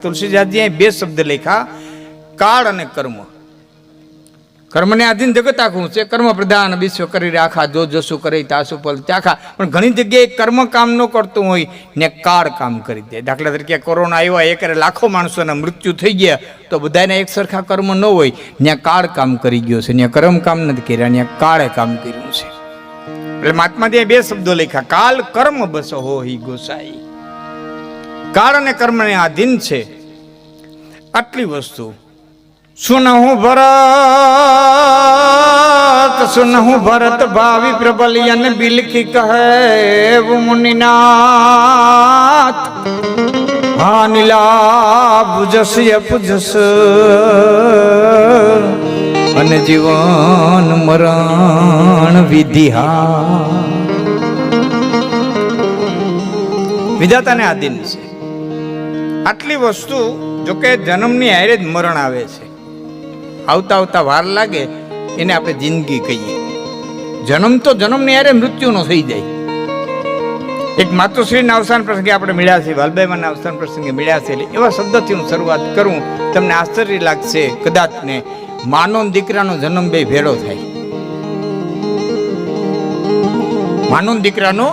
તુલસીદાસજી બે શબ્દ લખ્યા, કાળ અને કર્મ. કર્મને આધીન જગત આખું છે, કર્મ પ્રધાન વિશ્વ કરી આખા, જો જસુ કરે તાસુ પલ ત્યાખા. પણ ઘણી જગ્યાએ કર્મ કામ ન કરતું હોય ને કાળ કામ કરી દે. દાખલા તરીકે કોરોના આવ્યો, એક લાખો માણસોના મૃત્યુ થઈ ગયા, તો બધાને એક સરખા કર્મ ન હોય. ત્યાં કાળ કામ કરી ગયો છે, ત્યાં કર્મ કામ નથી કર્યા, ત્યાં કાળે કામ કર્યું છે. એટલે મહાત્માજીએ બે શબ્દો લખ્યા, કાલ કર્મ બસ હો હિ ગોસાઈ. કાળ અને કર્મને આધીન છે આટલી વસ્તુ. સુનહું ભરત ભાવિ પ્રબલિયન બિલખી કહે મુનિનાથ. હા નીલા ભુજસ યપુજસ અને જીવન મરણ વિધિહા. વિધાતાને આધીન છે આટલી વસ્તુ. જોકે જન્મની હારે જ મરણ આવે છે, આવતા આવતા વાર લાગે એને આપણે જિંદગી કહીએ. જન્મ તો જન્મની હારે મૃત્યુનો થઈ જાય. એક માતુશ્રીના અવસાન પ્રસંગે આપણે મળ્યા છીએ, વાલબાઈમાના અવસાન પ્રસંગે મળ્યા છે. એટલે એવા શબ્દથી હું શરૂઆત કરું, તમને આશ્ચર્ય લાગશે કદાચ ને. માનો દીકરાનો જન્મ બે ભેળો થાય. માનો દીકરાનો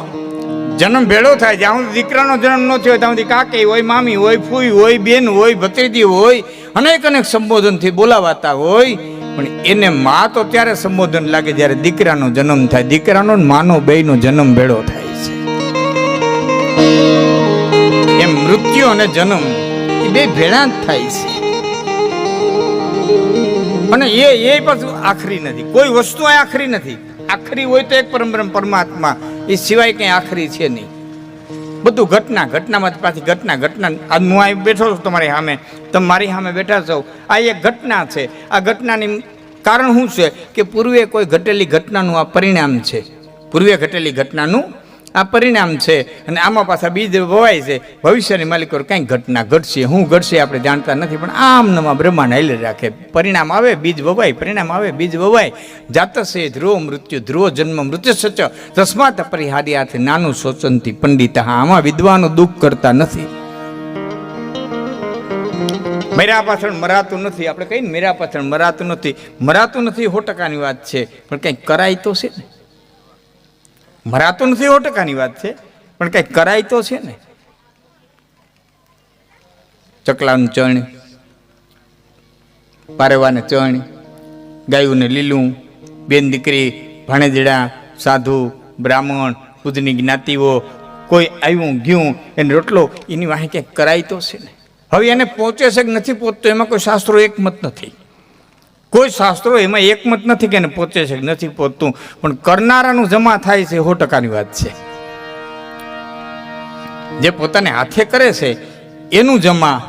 જન્મ ભેળો થાય. જ્યાં સુધી દીકરાનો જન્મ ન થયો ત્યાં સુધી કાકી હોય, મામી હોય, ફૂઈ હોય, બેન હોય, ભત્રીજી હોય, અનેક સંબોધનથી બોલાવાતા હોય. પણ એને માં તો ત્યારે સંબોધન લાગે જ્યારે દીકરાનો જન્મ થાય. દીકરાનો માનો બેયનો જન્મ ભેળો થાય છે. એમ મૃત્યુ અને જન્મ એ બે ભેળા જ થાય છે. અને એ પાછું આખરી નથી. કોઈ વસ્તુ આખરી નથી. આખરી હોય તો એક પરમાત્મા, એ સિવાય કંઈ આખરી છે નહીં. બધું ઘટનામાં પાછી ઘટના. આજ હું અહીં બેઠો છું તમારી સામે, તમે મારી સામે બેઠા છો. આ એક ઘટના છે. આ ઘટનાની કારણ શું છે કે પૂર્વે કોઈ ઘટેલી ઘટનાનું આ પરિણામ છે. પૂર્વે ઘટેલી ઘટનાનું આ પરિણામ છે. અને આમાં પાછા બીજ વવાય છે. ભવિષ્યની માલિકો કંઈક ઘટના ઘટશે, શું ઘટશે આપણે જાણતા નથી. પણ આમ નમા બ્રહ્માંડ હાલી રાખે. પરિણામ આવે બીજ વવાય, પરિણામ આવે બીજ વવાય. જાતસે ધ્રુવ મૃત્યુ, ધ્રુવ જન્મ મૃત્યુ સચ તસ્માત પરિહાર્યાર્થે નાનું શોચંતી પંડિત. હા, આમાં વિદ્વાનો દુઃખ કરતા નથી. મેરા પાછળ મરાતું નથી. આપણે કહીને મેરા પાછળ મરાતું નથી. મરાતું નથી 100%ની વાત છે, પણ કંઈક કરાય તો છે ને. મરાતું નથી 100%ની વાત છે, પણ કંઈક કરાય તો છે ને. ચકલાનું ચણ, પારેવાને ચણ, ગાયુંને લીલું, બેન દીકરી, ભાણેજડા, સાધુ, બ્રાહ્મણ, પૂજની જ્ઞાતિઓ, કોઈ આવ્યું ગયું એને રોટલો, એની વાહે ક્યાંક કરાય તો છે ને. હવે એને પહોંચે છે કે નથી પહોંચતો એમાં કોઈ શાસ્ત્રો એકમત નથી. કોઈ શાસ્ત્રો એમાં એકમત નથી કે એને પહોંચે છે કે નથી પહોંચતું. પણ કરનારાનું જમા થાય છે 100%ની વાત છે. જે પોતાને હાથે કરે છે એનું જમા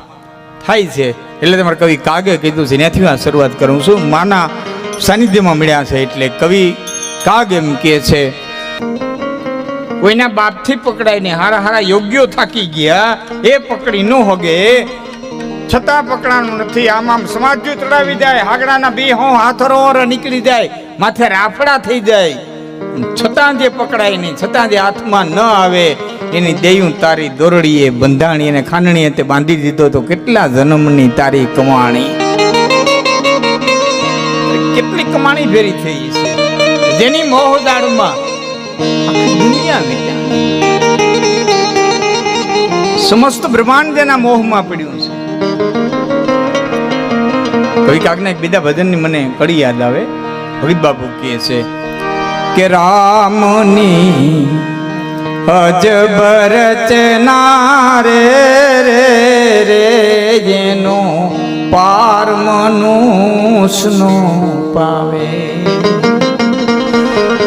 થાય છે. એટલે તમારે કવિ કાગે કીધું છે, ત્યાંથી આ શરૂઆત કરું છું. માના સાનિધ્યમાં મળ્યા છે એટલે કવિ કાગ એમ કહે છે, કોઈના બાપથી પકડાઈને હારા યોગ્યો થાકી ગયા, એ પકડી ન હોગે છતાં પકડાનું નથી. આમ સમાજ ચડાવી જાય, હાગડાના બી હાથરો નીકળી જાય, માથે રાફડા થઈ જાય, છતાં જે પકડાય નહીં, છતાં જે હાથમાં ન આવે એની દેયું તારી દોરડીએ બંધાણી અને ખાંડણીએ તે બાંધી દીધો તો કેટલા જન્મની તારી કમાણી. કેટલી કમાણી ભેરી થઈ છે જેની મોહદાળમાં દુનિયા વિચાર, સમસ્ત બ્રહ્માંડ જેના મોહમાં પડ્યું છે. કવિ કાગના એક બીજા ભજનની મને કડી યાદ આવે. ભગત બાપુ કહે છે કે રામની અજબ રચના રે જેનો પાર મનુષ્યનો પાવે.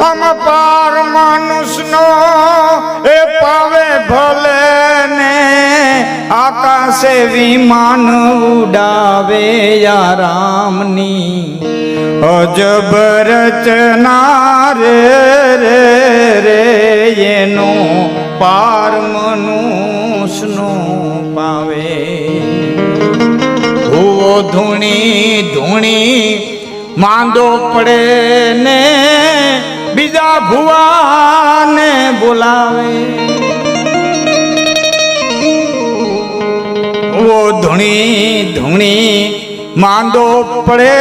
આમ પાર મનુષ્યનો એ પાવે ભલે ને આકાશે વિમાન ઉડાવે. યા રામની અજબ રચના રે એનો પાર મનુષ્યનો પાવે. ભૂવો ધૂણી માંદો પડે ને બીજા ભુવાને બોલાવે. ઓ ધૂણી ધૂણી માંદો પડે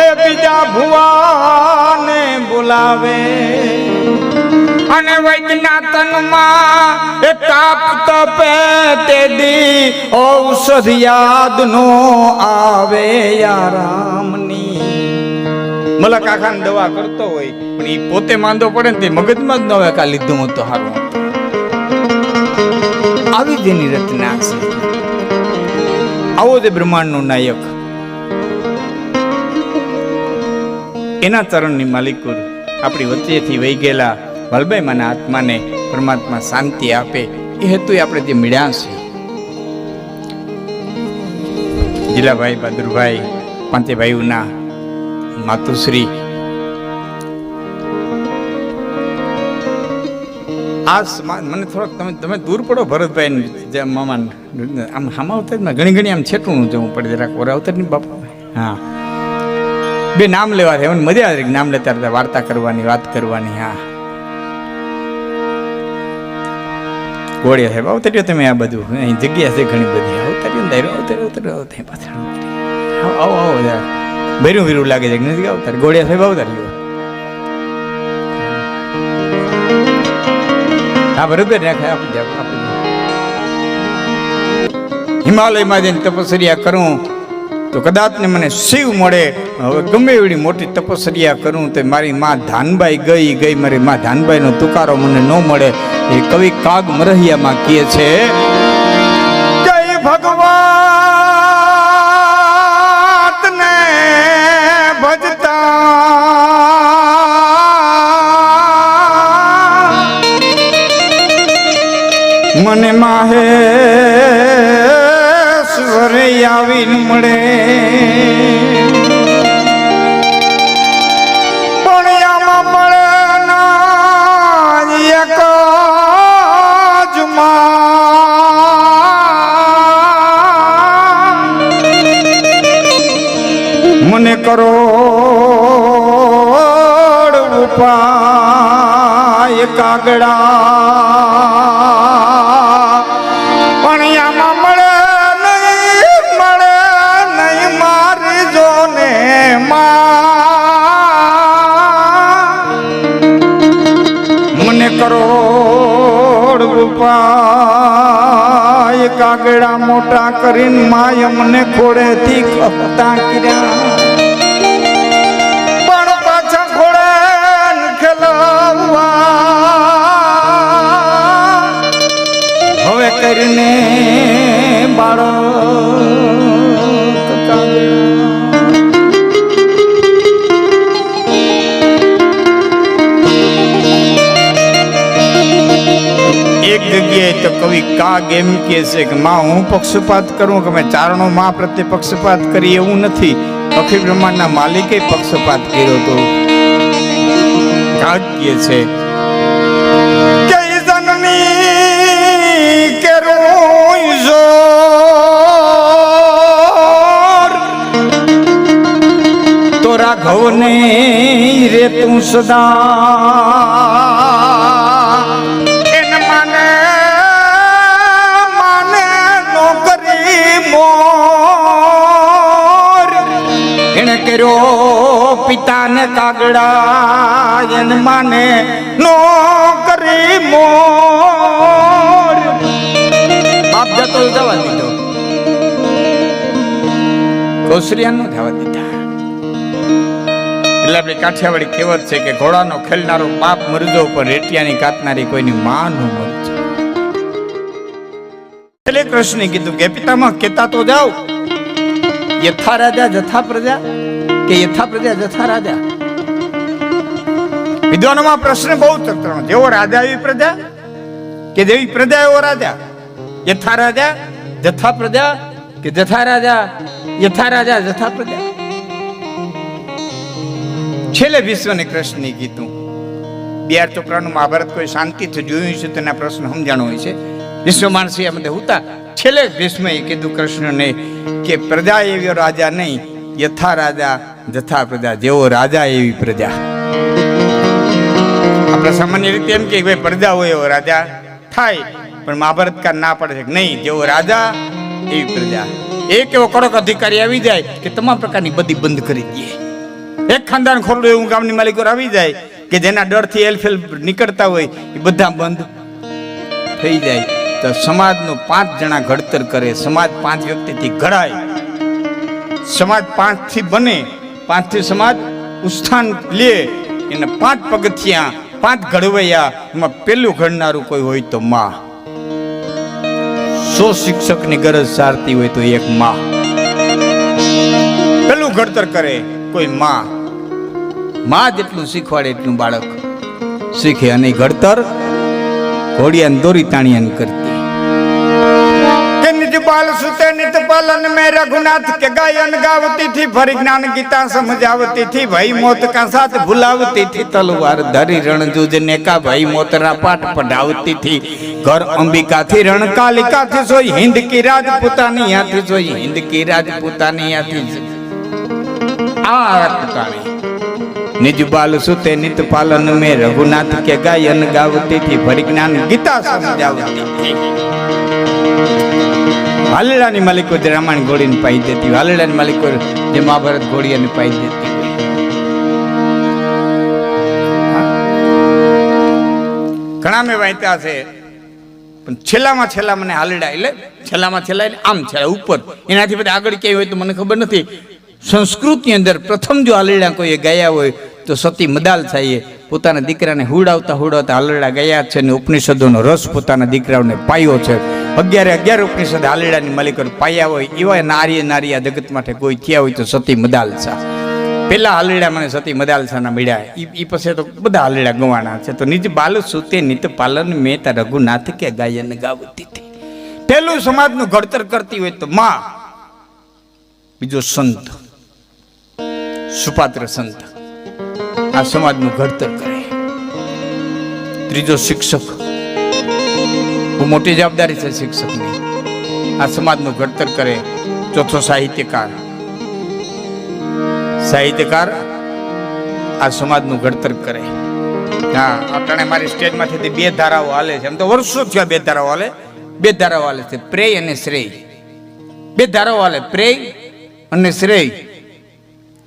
એ બીજા ભુવાને બોલાવે અને વૈદના તનમાં એ તાપ તપે તે દી ઔષધ યાદ નો આવે આરામની. મલક આખાને દવા કરતો હોય પણ એ પોતે માંદો પડે ને તે મગજમાં જ ન હોય કા લીધું હું તો હારું. આવી જ એની રચના છે. આવો તે બ્રહ્માંડનો નાયક, એના ચરણની માલિકો આપણી વચ્ચેથી વહી ગયેલા વલ્લભાઈ માના આત્માને પરમાત્મા શાંતિ આપે એ હેતુ આપણે જે મળ્યા છે. જીલાભાઈ, બહાદુરભાઈ, પાંચે ભાઈઓના માતુશ્રી, આ મને થોડોક તમે દૂર પડો ભરતભાઈ મામા આમ હામા અવતારમાં ઘણી આમ છેટું જવું પડે જરાક ઓર અવતારની બાપા. હા, બે નામ લેવા છે, મજા આવે નામ લેતા રહેતા, વાર્તા કરવાની, વાત કરવાની. હા, ગોળિયા સાહેબ અવતર્યો તમે આ બધું અહીં જગ્યા છે ઘણી બધી. અવતર્યો પાછળ આવો આવો જરા ભર્યું વીરું લાગે છે નથી અવતાર. ગોળિયા સાહેબ અવતાર્યો. હા બરોબર રાખાય આપી હિમાલયમાં જઈને તપસ્યા કરું તો કદાચ ને મને શિવ મળે. હવે ગમે એવી મોટી તપસ્યા કરું તો મારી માં ધાનબાઈ ગઈ મારી માં ધાનબાઈ નો તુકારો મને ન મળે. એ કવિ કાગ મરહિયામાં કહે છે, જય ભગવાન ને ભજતા મને માહેશ્વરે આવીને મળે. પણ આમાં મળે ના એક જ મને કરોડ ઉપાય કાગડા કરોડ રૂપાય કાગડા મોટા કરીને માય મને ખોડેથી કપતા કર્યા. પણ પાછા ખોડે ખેલવા હવે કરીને બાળક કાગડા. એક જગ્યાએ તો કવિ કાગ એમ કહે છે કે માં હું પક્ષપાત કરું કે મેં ચારણો માં પ્રત્યે પક્ષપાત કરી એવું નથી. અખિલ બ્રહ્માંડના માલિકે પક્ષપાત કર્યો તો. કાગ કહે છે કે જનની કેરું જોર તો રાઘવને રે તું સદા કર્યો પિતાને કાગડા એને માને નો કરી મોર. બાપ જતો જવા દીધો, કૌશલ્યા નો જવા દીધા. એટલે આપણી કાઠિયાવાડી કહેવત છે કે ઘોડાનો ખેલનારો બાપ મરજો પણ રેટિયાની કાતનારી કોઈની માં નો મરજો. એટલે કૃષ્ણે કીધું કે પિતામાં કેતા તો જાઓ, યથા રાજા જથા પ્રજા કે યથા પ્રજા જથા રાજા. વિદ્વાનોમાં પ્રશ્ન બહુ ચક્રનો, જેવો રાજા એવી પ્રજા કે જેવી પ્રજા એવો રાજા. યથા રાજા જથા પ્રજા કે જથા રાજા યથા રાજા જથા પ્રજા. છેલ્લે વિશ્વને કૃષ્ણે કીધું. બિહાર ચોપરાનું મહાભારત કોઈ શાંતિથી જોયું છે તેના પ્રશ્ન સમજાણો હોય છે. વિશ્વ માણસી આ બધા હતા. છેલ્લે ભીષ્મએ કીધું કૃષ્ણને કે પ્રજા એવી રાજા નહીં, યથા રાજા જથા પ્રજા, જેવો રાજા એવી પ્રજા. આપણે સામાન્ય રીતે એમ કે ભાઈ પ્રજા હોય એવો રાજા થાય, પણ મહાભારતકાર ના પડે છે કે નહીં, જેવો રાજા એવી પ્રજા. એક એવો કડક અધિકારી આવી જાય કે તમામ પ્રકારની બધી બંધ કરી દે. એક ખાનદાન ખોરડું એવું ગામની માલિકો આવી જાય કે જેના ડરથી એલફેલ નીકળતા હોય એ બધા બંધ થઈ જાય. તો સમાજનું 5 જણા ઘડતર કરે, સમાજ 5 વ્યક્તિથી ઘડાય, સમાજ 5 થી બને, 5 થી સમાજ ઉત્થાન લે. એને 5 પગથિયા, 5 ઘડવૈયા, એમાં પેલું ઘડનારું કોઈ હોય તો માં. 100 શિક્ષકની ગરજ સારતી હોય તો એક માં પેલું ઘડતર કરે, કોઈ માં. માં જેટલું શીખવાડે એટલું બાળક શીખે. અને ઘડતર ઘોડિયાને દોરી તાણિયાને કરતી. કે નિજ બાલ સુતે નિત પાલન में रघुनाथ के गायन गावती थी, भरी ज्ञान गीता समझावती थी, भाई मौत का साथ भुलावती थी, तलवार धरी रण जूझने का भाई मोतरा पाठ पढ़ावती थी, घर अंबिका थी रण कालिका थी, सोई हिंद की राजपुतानी थी, सोई हिंद की राजपुतानी थी. आ राजपुतानी निज बाल सुते नित पालन में रघुनाथ के गायन गावती थी, भरी ज्ञान गीता समझावती थी. હાલડાની માલિકો જે રામાયણ ઘોડીને પાઈ દેતી હોય, હાલડાની માલિકો જે મહાભારત ઘોડીને પાઈ દેતી હોય. ઘણા મેં વાંચ્યા છે, પણ છેલ્લામાં મને હાલડા એટલે છેલ્લામાં એટલે આમ છેલ્લા ઉપર, એનાથી બધા આગળ ક્યાંય હોય તો મને ખબર નથી. સંસ્કૃતની અંદર પ્રથમ જો હાલડા કોઈએ ગાયા હોય તો સતી મદાલ સાઈએ પોતાના દીકરાને હુડાવતા હાલડા ગયા છે, અને ઉપનિષદોનો રસ પોતાના દીકરાઓને પાયો છે. 11 ઉપનિષદ હાલડાની માલિકો પાયા હોય એવા નારી આ જગત માટે કોઈ થયા હોય તો સતી મદાલસા. પેલા હાલડા મને સતી મદાલસાના મળ્યા, એ પછી તો બધા હાલડા ગવાના છે. તો નિજ બાલ સુતે નિત પાલન મેં તા રઘુનાથ કે ગાયન ગાવતી હતી. પેલું સમાજનું ઘડતર કરતી હોય તો માં, બીજો સંત, સુપાત્ર સંત આ સમાજનું ઘડતર કરે, ત્રીજો શિક્ષક, બહુ મોટી જવાબદારી છે શિક્ષકની, આ સમાજનું ઘડતર કરે, ચોથો સાહિત્યકાર આ સમાજનું ઘડતર કરે. હા, અટાણે મારી સ્ટેજમાંથી 2 ધારાઓ હાલે છે, એમ તો વર્ષો થયા 2 ધારાઓ હાલે, 2 ધારાઓ હાલે છે, પ્રેય અને શ્રેય. 2 ધારાઓ હાલે, પ્રેય અને શ્રેય.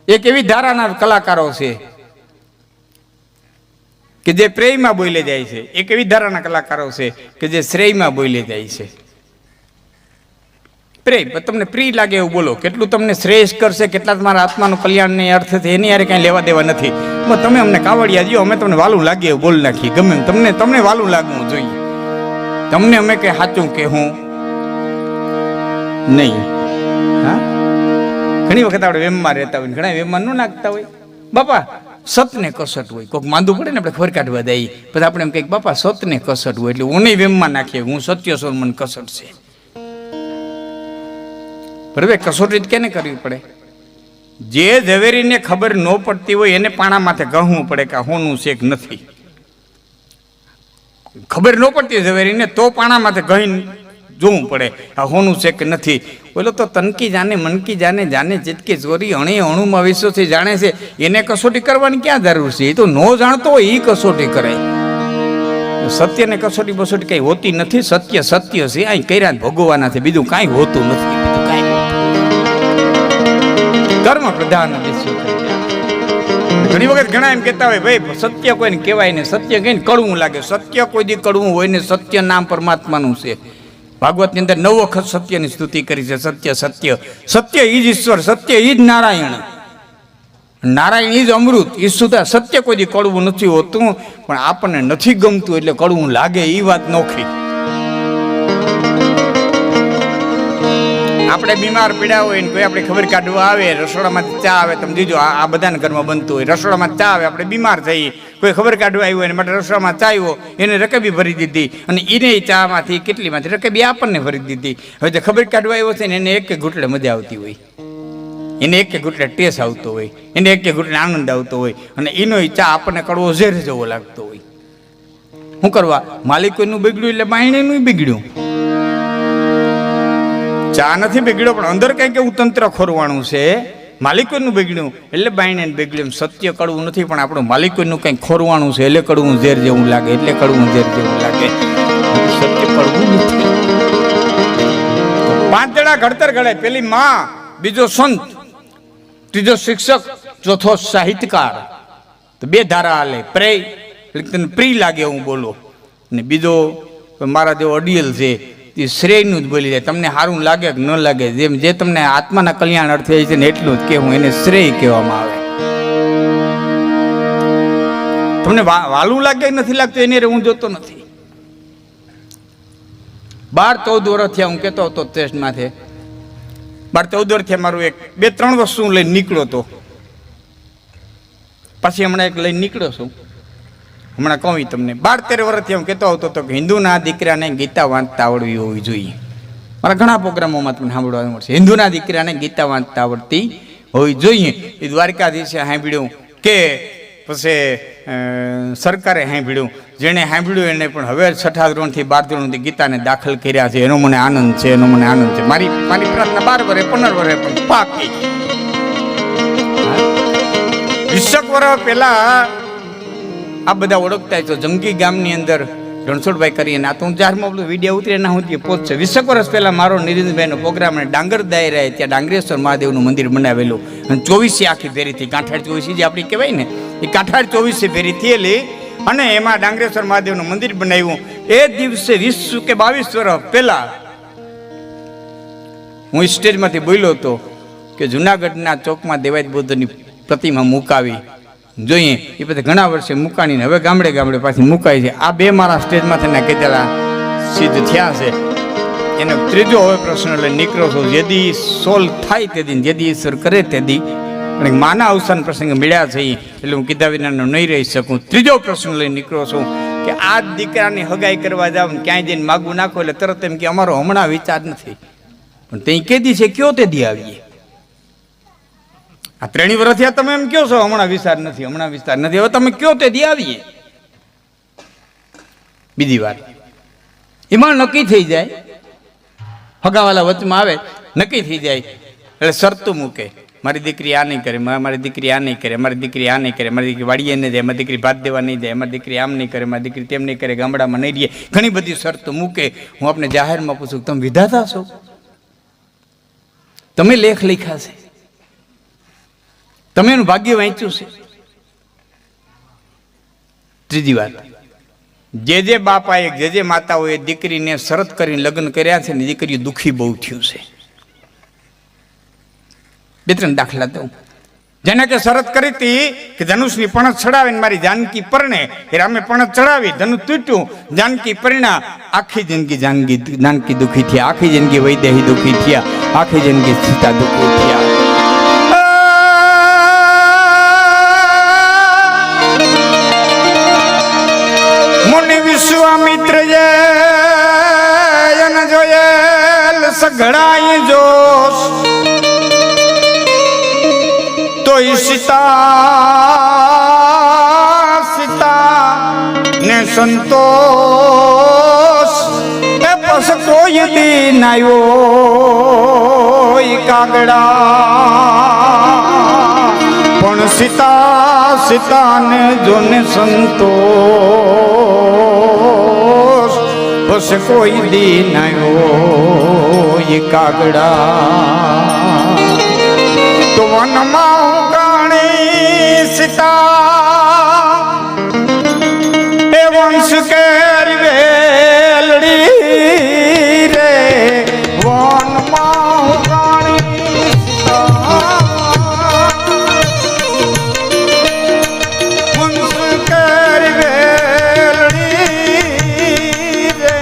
એક એવી ધારાના કલાકારો છે કે જે પ્રેયમાં બોલે જાય છે, એક એવી ધારાના કલાકારો છે કે જે શ્રેયમાં બોલે જાય છે. પ્રેય તમને પ્રિય લાગે એવું બોલો, કેટલું તમને શ્રેષ્ઠ કરશે, કેટલા તમારા આત્માનું કલ્યાણને અર્થ છે એની યારે કાંઈ લેવા દેવા નથી. તમે અમને કાવડિયા દો, અમે તમને વાલું લાગે એવું બોલ નાખીએ, ગમે તમને વાલું લાગવું જોઈએ, તમને અમે કઈ સાચું કે હું નહીં. હા, ઘણી વખત આપણે વેમમાં રહેતા હોય, ઘણા વેમમાં ન નાખતા હોય. બાપા સતને કસટ હોય, કોઈક માંદું પડે ને આપણે ખબર કાઢવા દઈએ, પછી આપણે એમ કહીએ બાપા સતને કસટ હોય, એટલે હું નહીં વેમમાં નાખીએ, હું સત્ય છું, મને કસટ છે. બરાબર, કસોટી કેને કરવી પડે? જે ઝવેરીને ખબર ન પડતી હોય એને પાણા માથે કહવું પડે કે હોનું છે કે નથી. ખબર ન પડતી ઝવેરીને તો પાણા માથે કહીને જોવું પડે આ હોનું છે કે નથી. બોલો તો તનકી જાને મનકી જાને, જાને ચિતકી ચોરી, અણે અણુમાં વિશ્વથી જાણે છે, એને કસોટી કરવાની ક્યાં જરૂર છે? એ તો ન જાણતો હોય એ કસોટી કરે. સત્યને કસોટી બસોટી કઈ હોતી નથી. સત્ય સત્ય છે, અહીં કર્યા ભોગવવાના છે, બીજું કાંઈ હોતું નથી. કર્મ પ્રધાન વિશ્વ. ઘણી વખત ઘણા એમ કહેતા હોય ભાઈ સત્ય કોઈને કહેવાય ને, સત્ય કહીને કડવું લાગે. સત્ય કોઈ દી કડવું હોય ને, સત્ય નામ પરમાત્માનું છે. ભાગવતની અંદર 9 વખત સત્યની સ્તુતિ કરી છે. સત્ય સત્ય સત્ય ઈ જ ઈશ્વર, સત્ય ઈ જ નારાયણ, નારાયણ ઈ જ અમૃત. ઈ સુધા સત્ય કોઈ દી કડવું નથી હોતું, પણ આપણને નથી ગમતું એટલે કડવું લાગે, એ વાત નોખી. આપણે બીમાર પીડા હોય ને કોઈ આપણે ખબર કાઢવા આવે, રસોડામાંથી ચા આવે, તમે જોજો આ બધાને ઘરમાં બનતું હોય, રસોડામાં ચા આવે, આપણે બીમાર થઈએ, કોઈ ખબર કાઢવા આવ્યું હોય માટે રસોડામાં ચા આવ્યો, એને રકબી ભરી દીધી, અને એને ચામાંથી કેટલીમાંથી રકબી આપણને ભરી દીધી. હવે જે ખબર કાઢવા આવ્યો છે ને એને એક ઘૂંટડે મજા આવતી હોય, એને એક ઘૂંટડે ટેસ્ટ આવતો હોય, એને એક ઘૂંટડે આનંદ આવતો હોય, અને એનો ચા આપણને કડવો ઝેર જેવો લાગતો હોય. શું કરવા? માલિકોનું બગડ્યું એટલે બાયણેનું બગડ્યું. ચા નથી બગડ્યો પણ અંદર કંઈક એવું તંત્ર ખોરવાણું છે. માલિકોનું બગડ્યું એટલે બાયણે બગડ્યું. સત્ય કડવું નથી પણ આપણું માલિકોનું કંઈક ખોરવાણું છે એટલે કડવું ઝેર જેવું લાગે, એટલે કડવું ઝેર જેવું લાગે. સત્ય નીકળવું નથી. પાંચ જણા ઘડતર ઘડે, પેલી માં, બીજો સંત, ત્રીજો શિક્ષક, ચોથો સાહિત્યકાર. તો બે ધારા હાલે, પ્રેય તને પ્રિય લાગે હું બોલો, ને બીજો મારા જેવો અડિયલ છે એ શ્રેયનું જ બોલી જાય. તમને સારું લાગે કે ન લાગે, જેમ જે તમને આત્માના કલ્યાણ અર્થે છે ને એટલું જ કહેવું, એને શ્રેય કહેવામાં આવે. તમને વાલું લાગે નથી લાગતું એને હું જોતો નથી. 12-14 વર્ષ થયા હું કહેતો હતો ટેસ્ટમાંથી, 12-14 વર્ષ થયા મારું એક 2-3 વસ્તુ હું લઈને નીકળ્યો હતો. પછી હમણાં એક લઈને નીકળ્યો છું. હમણાં કહું તમને 12-13 વર્ષથી હું કહેતો હતો કે હિન્દુના દીકરાને ગીતા વાંચતા આવડવી હોવી જોઈએ. મારા ઘણા પ્રોગ્રામોમાં તમને સાંભળવા મળશે, હિન્દુના દીકરાને ગીતા વાંચતા આવડતી હોવી જોઈએ. એ દ્વારકાધીશે સાંભળ્યું કે પછી સરકારે સાંભળ્યું, જેણે સાંભળ્યું એને પણ હવે 6ઠા ધોરણથી 12 ધોરણથી ગીતાને દાખલ કર્યા છે. એનો મને આનંદ છે, એનો મને આનંદ છે. મારી પ્રાર્થના 12 વર્ષે 15 વર્ષે પણ પાકી. 20 વર્ષ પહેલા આ બધા ઓળખતા તો જંગી ગામની અંદર રણછોડભાઈ કરીને આ તો હું જાહેરમાં બધું વિડીયો ઉતરે ના હું પહોંચશે. 20 વર્ષ પહેલા મારો નિરિંદભાઈનો પ્રોગ્રામ અને ડાંગર દાયરાએ ત્યાં ડાંગરેશ્વર મહાદેવનું મંદિર બનાવેલું અને 24 આખી ફેરીથી કાંઠાળ 24 જે આપણી કહેવાય ને એ કાંઠાળ 24 ફેરી થયેલી અને એમાં ડાંગરેશ્વર મહાદેવનું મંદિર બનાવ્યું. એ દિવસે 20 કે 22 વર્ષ પહેલા હું સ્ટેજમાંથી બોલ્યો હતો કે જુનાગઢના ચોકમાં દેવાયત બુદ્ધની પ્રતિમા મુકાવી જોઈએ. એ પછી ઘણા વર્ષે મુકાણીને હવે ગામડે ગામડે પાછી મુકાય છે. આ બે મારા સ્ટેજમાંથી કીધેલા સિદ્ધ થયા છે. એનો ત્રીજો હવે પ્રશ્ન લઈને નીકળો છું. જેદી સોલ્વ થાય તેદી, જેદી ઈશ્વર કરે તેદી, અને માના અવસાન પ્રસંગે મળ્યા છે એટલે હું કીધા વિનાનો નહીં રહી શકું. ત્રીજો પ્રશ્ન લઈને નીકળો છું કે આ દીકરાની હગાઈ કરવા જાવ ને ક્યાંય જઈને માગું નાખો એટલે તરત એમ કે અમારો હમણાં વિચાર નથી, પણ તે કેદી છે કયો તેદી આવીએ. આ 3 વર્ષ થયા તમે એમ કહો છો હમણાં વિચાર નથી, હમણાં વિચાર નથી. હવે તમે કયો તે દી આવીએ. બીજી વાત એમાં નક્કી થઈ જાય, હગાવાલા વચમાં આવે નક્કી થઈ જાય એટલે શરતું મૂકે, મારી દીકરી આ નહીં કરે, મારી દીકરી આ નહીં કરે, મારી દીકરી આ નહીં કરે, મારી દીકરી વાડીએ નહીં જાય, મારી દીકરી ભાત દેવા નહીં જાય, મારી દીકરી આમ નહીં કરે, મારી દીકરી તેમ નહીં કરે, ગામડામાં નહીં રહીએ. ઘણી બધી શરતો મૂકે. હું આપને જાહેરમાં પૂછું, તમે વિધાતા છો? તમે લેખ લખ્યા છે, તમે એનું ભાગ્ય વાંચ્યું છે? ત્રીજી વાત, જે બાપાએ જે માતાઓએ દીકરીને શરત કરીને લગ્ન કર્યા છે ને દીકરીઓ દુઃખી બહુ થયું છે. 2-3 દાખલા દઉં. જેને કે શરત કરી હતી કે ધનુષની પણત ચડાવીને મારી જાનકી પરણે, એ રામે પણત ચડાવી, ધનુષ તૂટ્યું, જાનકી પરિણા. આખી જિંદગી જાનકી દુઃખી થયા, આખી જિંદગી વૈદેહી દુઃખી થયા, આખી જિંદગી સીતા દુઃખી થયા. વિશ્વામિત્ર જોયેલ સઘળાઈ જોશ તો સીતા ને સંતોષ એ પસ કોઈ દિન આવ્યો કાગડા પણ સીતાને જોને સંતોષ બસ કોઈ દિન આવ્યો કાગડા. તો વનમાં ઉગાણી સીતા એ વંશ કેરી વેલડી રે, વનમાં ઉગાણી સીતા વંશ કેરી વેલડી રે.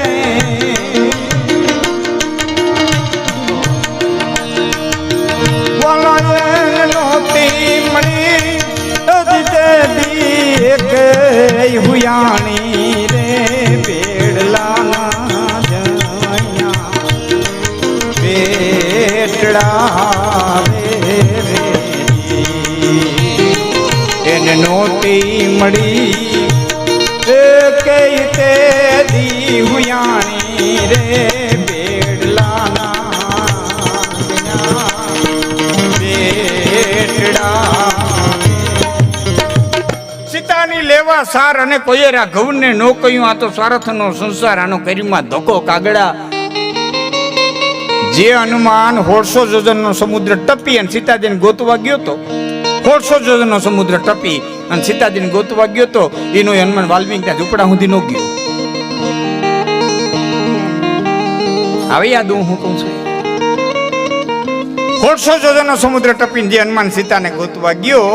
હુયાણી રે બેડલાના જયા બેટડા રે એને નોતી મળી કઈ તે દી હુયાણી રે બેડલાના બેટડા. સીતાની લેવા લેવા સાર અને કોઈએ રાઘવને નો કહ્યું, આ તો સ્વાર્થનો સંસાર, આનો કરીમાં ધોકો કાગડા. જે હનુમાન 150 યોજનનો સમુદ્ર ટપી અને સીતાજીને ગોતવા ગયો તો, 150 યોજનનો સમુદ્ર ટપી અને સીતાજીને ગોતવા ગયો તો, એનો હનુમાન વાલ્મીકના ઝૂંપડા સુધી નો ગયો. હવે યાદ હું કહું છું, 150 યોજનનો સમુદ્ર ટપીને જે હનુમાન સીતાને ગોતવા ગયો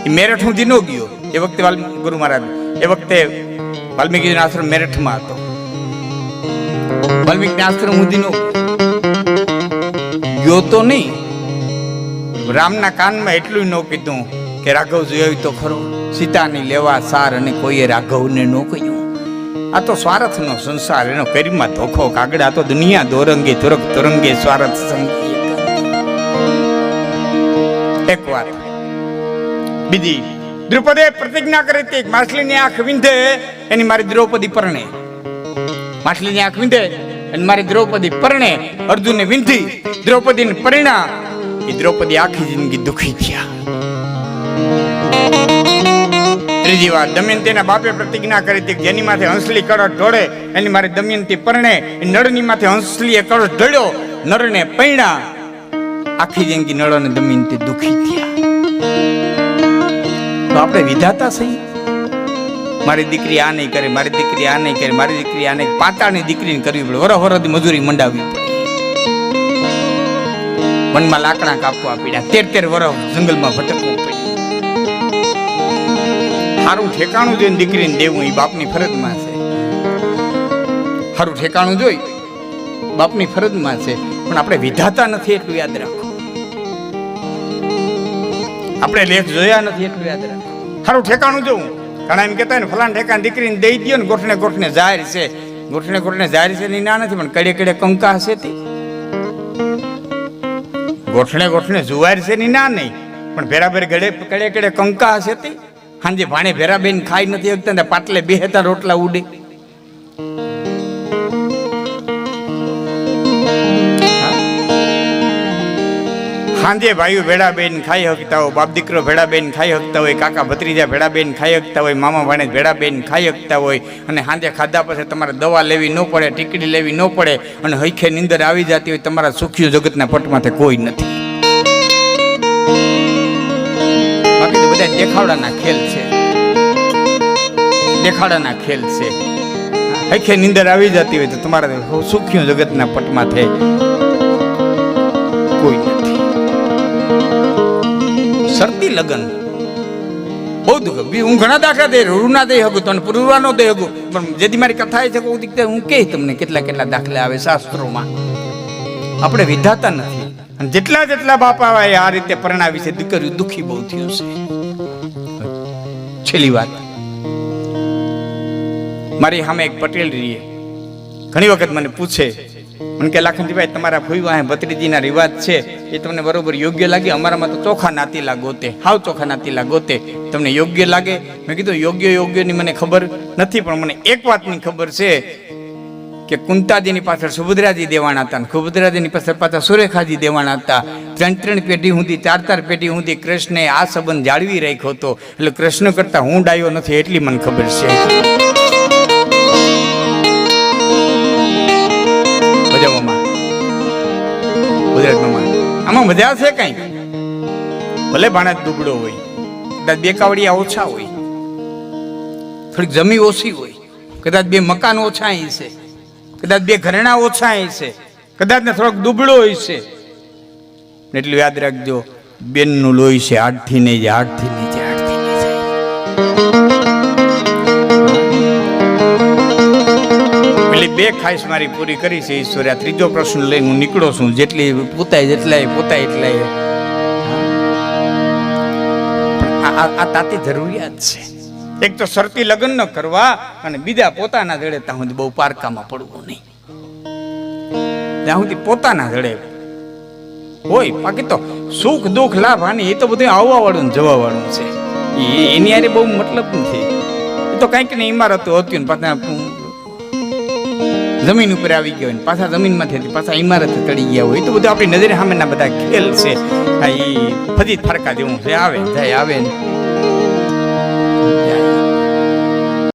એ મેરઠ સુધી નો ગયો. એ વખતે ગુરુ મહારાજ, એ વખતે વાલ્મીકીનો આશ્રમ મેરઠમાં હતો. વાલ્મીકીના આશ્રમ સુધી નો ગયો તો નહીં. રામના કાનમાં એટલું ન કીધું કે રાઘવ જોયું તો ખરો, સીતાની લેવા સાર અને કોઈએ રાઘવને ન કહ્યું, આ તો સ્વાર્થનો સંસાર, એનો કરીમાં ધોખો કાગડા, આ તો દુનિયા દોરંગે તુરક તુરંગે સ્વાર્થ સંગી. એક વાત બીજી, દ્રૌપદે પ્રતિજ્ઞા કરી હતી, માછલીની આંખ વિંધે એની મારી દ્રૌપદી પરણે. માછલીની આંખ વિંધે અને મારી દ્રૌપદી પરણે. અર્જુને વિંધી, દ્રૌપદીને પરિણા. એ દ્રૌપદી આખી જિંદગી દુખી થયા. ત્રીજી વાત, દમયંતીના બાપે પ્રતિજ્ઞા કરી હતી, જેની માથે હંસલી કળશ ઢોળે એની મારી દમયંતી પરણે. નળની માથે હંસલીએ કળશ ઢળ્યો, નળને પૈણા. આખી જિંદગી નળ અને દમયંતી દુખી થયા. તો આપણે વિધાતા સહી, મારી દીકરી આ નહીં કરે, મારી દીકરી આ નહીં કરે, મારી દીકરી આ નહીં. પાતાળની દીકરીને કરવી પડે, વરહવરથી મજૂરી મંડાવવી પડે, વનમાં લાકડા કાપવા પડ્યા, 13 વર્ષ જંગલમાં ભટકવું પડ્યું. સારું ઠેકાણું જોઈને દીકરીને દેવું એ બાપની ફરજમાં છે. સારું ઠેકાણું જોઈ બાપની ફરજમાં છે, પણ આપણે વિધાતા નથી એટલું યાદ રાખો. આપણે લેખ જોયા નથી એટલું યાદ રાખો. સારું ઠેકાણું જોવું, ઘણા એમ કહેતા હોય ને ફલાણ ઠેકાણ દીકરીને દઈ દો ને, ગોઠને ગોઠને જાહેર છે, ગોઠને ગોઠને જાહેર છે ની ના નથી, પણ કડે કડે કંકા હશે તે. ગોઠણે ગોઠણે જુવાર છે ની ના નહીં, પણ ભેરાભેર ગળે કડે કડે કંકા હશે તે. હાંજે ભાણે ભેરાબેન ખાઈ નથી શકતા, પાટલે બેહેતા રોટલા ઉડે. હાંજે ભાઈઓ ભેડાબેન ખાઈ શકતા હોય, બાપ દીકરો ભેડાબેન ખાઈ શકતા હોય, કાકા ભત્રીજા ભેડાબેન ખાઈ શકતા હોય, મામા ભાણે ભેડાબેન ખાઈ શકતા હોય, અને હાંજે ખાધા પછી તમારે દવા લેવી ન પડે, ટીકડી લેવી ન પડે, અને હૈખે નીંદર આવી જતી હોય, તમારા સુખિયું જગતના પટમાંથી કોઈ નથી. બાકી તો બધા દેખાવડાના ખેલ છે, દેખાડાના ખેલ છે. હૈખે નીંદર આવી જતી હોય તો તમારા સુખિયું જગતના પટમાંથી કોઈ નથી. શરતી લગન બહુ દુઃખ. હું ઘણા દાખલા દઈ રૂ ના દઈ શકું, તને પૂરવા ન દઈ શકું, પણ જેથી મારી કથા છે હું કહે તમને કેટલા કેટલા દાખલા આવે શાસ્ત્રોમાં. આપણે વિધાતા નથી, અને જેટલા જેટલા બાપા આવે આ રીતે પરણાવી છે દીકરીઓ દુઃખી બહુ થયું છે. છેલ્લી વાત, મારી સામે એક પટેલ રહીએ, ઘણી વખત મને પૂછે, મને કે લાખનજીભાઈ તમારા ફોઈવા ભત્રીજીના રિવાજ છે એ તમને બરોબર યોગ્ય લાગે? અમારામાં તો ચોખા નાતીલા ગોતે, હાવ ચોખા નાતીલા ગોતે, તમને યોગ્ય લાગે? મેં કીધું યોગ્યની મને ખબર નથી, પણ મને એક વાતની ખબર છે કે કુંતાજીની પાછળ સુભદ્રાજી દેવાના હતા, સુભદ્રાજીની પાછળ પાછા સુરેખાજી દેવાના હતા. 3 પેઢી સુધી 4 પેઢી સુધી કૃષ્ણે આ સંબંધ જાળવી રાખ્યો હતો. એટલે કૃષ્ણ કરતા હું ડાયો નથી એટલી મને ખબર છે. આમાં મજા છે કઈ? ભલે ભાણે દુબળો હોય, કદાચ 2 કાવડિયા ઓછા હોય, થોડીક જમી ઓછી હોય, કદાચ 2 મકાન ઓછા છે, કદાચ 2 ઘરેણા ઓછા છે, કદાચ ને થોડોક દુબળો હોય છે. એટલું યાદ રાખજો, બેનનું લોહી છે હાડથી નહીં જાય, હાડથી નહીં જાય, હાડથી નહીં જાય. પેલી 2 ખાઈશ મારી પૂરી કરી છે ઈશ્વરે. 3જો પ્રશ્ન લઈને હું નીકળો છું. જેટલી પોતાય જેટલાય એટલાય આ તાતી જરૂરિયાત છે. એક તો શરતી લગ્ન ન કરવા, અને બીજા પોતાના જડે ત્યાં સુધી બહુ પારકામાં પડવું નહીં. ત્યાં સુધી પોતાના જડે હોય. બાકી તો સુખ દુઃખ લાભ હાનિ એ તો બધું આવવા વાળું ને જવા વાળું છે. એની યારે બહુ મતલબ નથી. એ તો કંઈક ને ઇમારતો હતી ને પાછા જમીન ઉપર આવી ગયા હોય ને પાછા જમીનમાંથી પાછા ઇમારત ચડી ગયા હોય. એ તો બધું આપણી નજરે સામેના બધા ખેલ છે. એ ફજી ફરકા જેવું છે, આવે જાય આવે ને